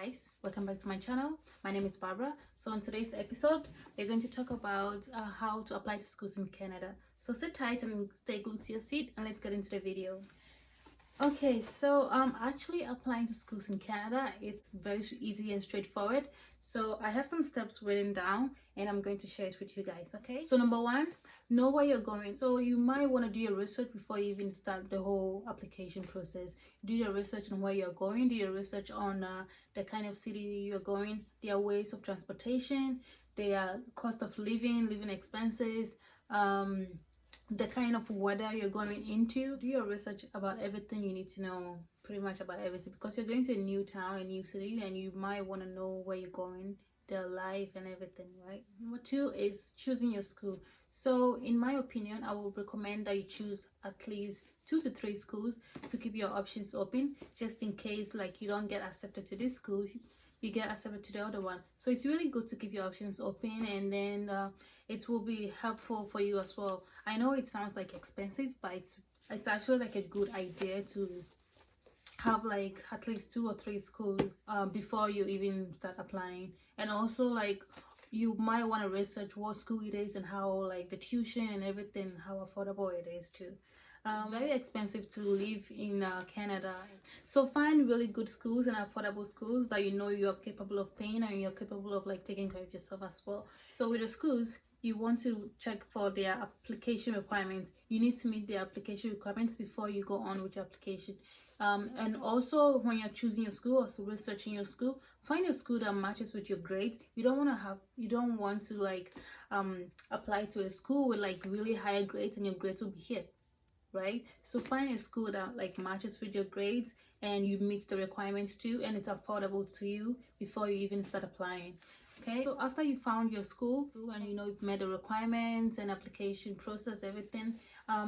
guys, welcome back to my channel. My name is Barbara. So on today's episode we're going to talk about how to apply to schools in Canada. So sit tight and stay glued to your seat and let's get into the video. Okay, so actually applying to schools in Canada is very easy and straightforward. So I have some steps written down and I'm going to share it with you guys. Okay, so number one, know where you're going. So you might want to do your research before you even start the whole application process. Do your research on where you're going, do your research on the kind of city you're going, their ways of transportation, their cost of living expenses, the kind of weather you're going into. Do your research about everything you need to know, pretty much about everything, because you're going to a new town, a new city, and you might want to know where you're going, their life and everything, right? Number two is choosing your school. So in my opinion, I would recommend that you choose at least 2 to 3 schools to keep your options open, just in case like you don't get accepted to this school, you get accepted to the other one. So it's really good to keep your options open, and then it will be helpful for you as well. I know it sounds like expensive, but it's actually like a good idea to have like at least 2 or 3 schools before you even start applying. And also like you might want to research what school it is and how like the tuition and everything, how affordable it is too. Very expensive to live in Canada, so find really good schools and affordable schools that you know you're capable of paying and you're capable of like taking care of yourself as well. So with the schools, you want to check for their application requirements. You need to meet the application requirements before you go on with your application. And also when you're choosing your school or researching your school, find a school that matches with your grades. You don't want to like apply to a school with like really high grades and your grades will be hit, right? So find a school that like matches with your grades and you meet the requirements too, and it's affordable to you before you even start applying. Okay, so after you found your school and you know you've met the requirements and application process, everything,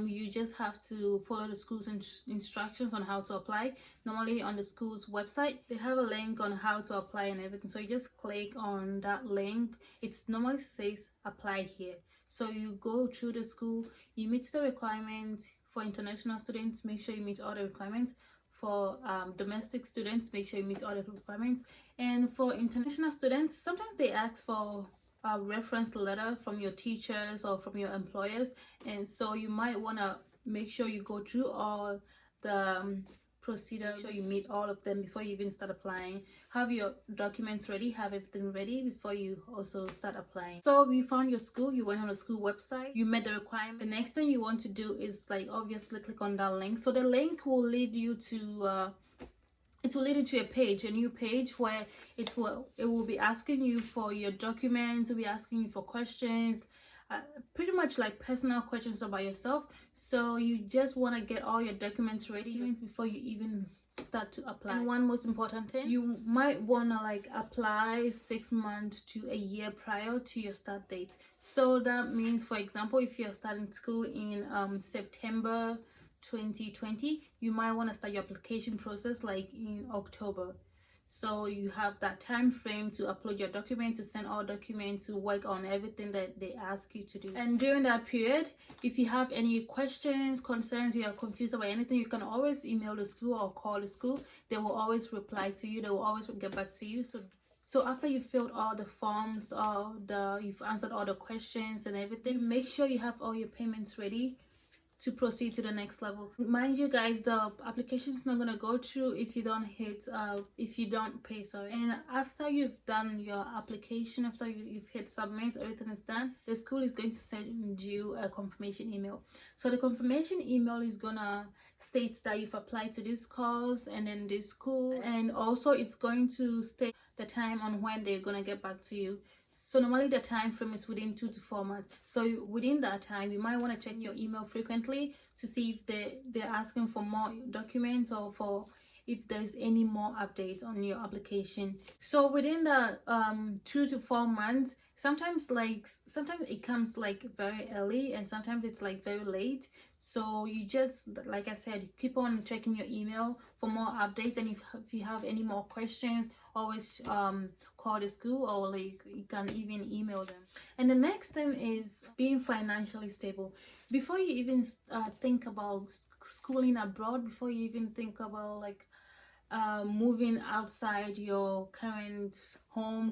you just have to follow the school's instructions on how to apply. Normally on the school's website they have a link on how to apply and everything, so you just click on that link. It normally says apply here, so you go through the school, you meet the requirements. For international students, make sure you meet all the requirements. For domestic students, make sure you meet all the requirements. And for international students, sometimes they ask for a reference letter from your teachers or from your employers, and so you might want to make sure you go through all the procedure, so you meet all of them before you even start applying. Have your documents ready, have everything ready before you also start applying. So you found your school, you went on the school website, you met the requirement. The next thing you want to do is like obviously click on that link. So the link will lead you to a page, a new page, where it will be asking you for your documents, it will be asking you for questions, pretty much like personal questions about yourself. So you just want to get all your documents ready before you even start to apply. And one most important thing, you might want to like apply 6 months to a year prior to your start date. So that means, for example, if you're starting school in September 2020, you might want to start your application process like in October. So you have that time frame to upload your document, to send all documents, to work on everything that they ask you to do. And during that period, if you have any questions, concerns, you are confused about anything, you can always email the school or call the school. They will always reply to you, they will always get back to you. So after you filled all the forms, you've answered all the questions and everything, make sure you have all your payments ready to proceed to the next level. Mind you guys, the application is not going to go through if you don't pay, sorry. And after you've done your application, after you've hit submit, everything is done, the school is going to send you a confirmation email. So the confirmation email is gonna state that you've applied to this course and then this school, and also it's going to state the time on when they're gonna get back to you. So normally the time frame is within 2 to 4 months. So within that time, you might want to check your email frequently to see if they're asking for more documents or for if there's any more updates on your application. So within the 2 to 4 months, sometimes it comes like very early and sometimes it's like very late. So you just, like I said, keep on checking your email for more updates, and if you have any more questions, always call the school, or like you can even email them. And the next thing is being financially stable. Before you even think about schooling abroad, before you even think about like moving outside your current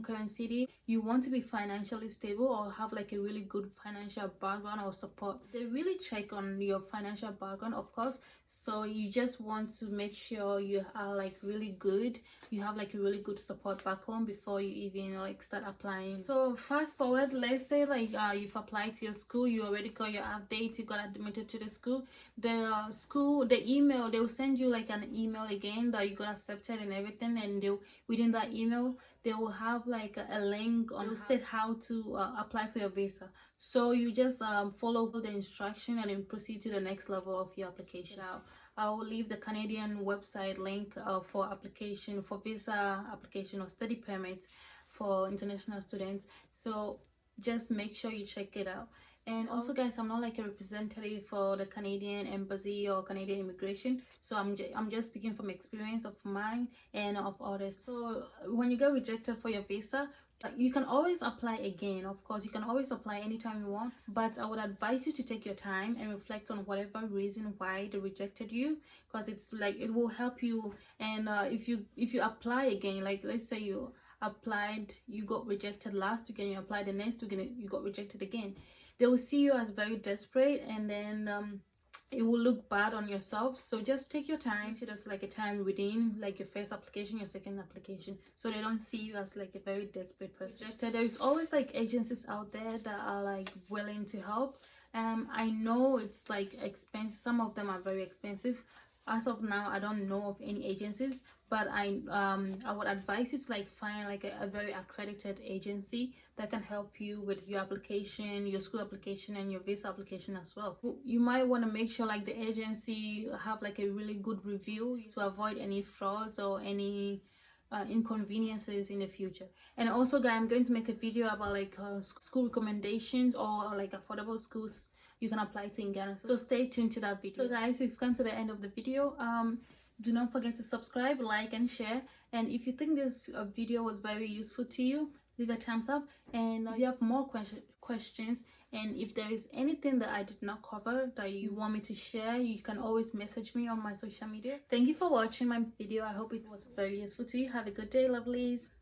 current city, you want to be financially stable or have like a really good financial background or support. They really check on your financial background, of course. So you just want to make sure you are like really good, you have like a really good support back home before you even like start applying. So fast forward, let's say like you've applied to your school, you already got your update, you got admitted to the school. The email, they will send you like an email again that you got accepted and everything, and they within that email they will have like a link on state how to apply for your visa. So you just follow the instruction and then proceed to the next level of your application. Now I will leave the Canadian website link for application for visa application or study permits for international students. So just make sure you check it out. And also guys, I'm not like a representative for the Canadian embassy or Canadian immigration, so I'm just speaking from experience of mine and of others. So when you get rejected for your visa, you can always apply again. Of course, you can always apply anytime you want, but I would advise you to take your time and reflect on whatever reason why they rejected you, because it's like it will help you. And if you apply again, like let's say you applied, you got rejected last week and you applied the next week and you got rejected again, they will see you as very desperate, and then it will look bad on yourself. So just take your time. There's like a time within like your first application, your second application, so they don't see you as like a very desperate person. There is always like agencies out there that are like willing to help. I know it's like expensive, some of them are very expensive. As of now, I don't know of any agencies, but I would advise you to like find like a very accredited agency that can help you with your application, your school application, and your visa application as well. You might want to make sure like the agency have like a really good review to avoid any frauds or any inconveniences in the future. And also guys, I'm going to make a video about like school recommendations or like affordable schools you can apply to in Ghana, so stay tuned to that video. So guys, we've come to the end of the video. Do not forget to subscribe, like, and share. And if you think this video was very useful to you, leave a thumbs up. And if you have more questions, and if there is anything that I did not cover that you want me to share, you can always message me on my social media. Thank you for watching my video. I hope it was very useful to you. Have a good day, lovelies.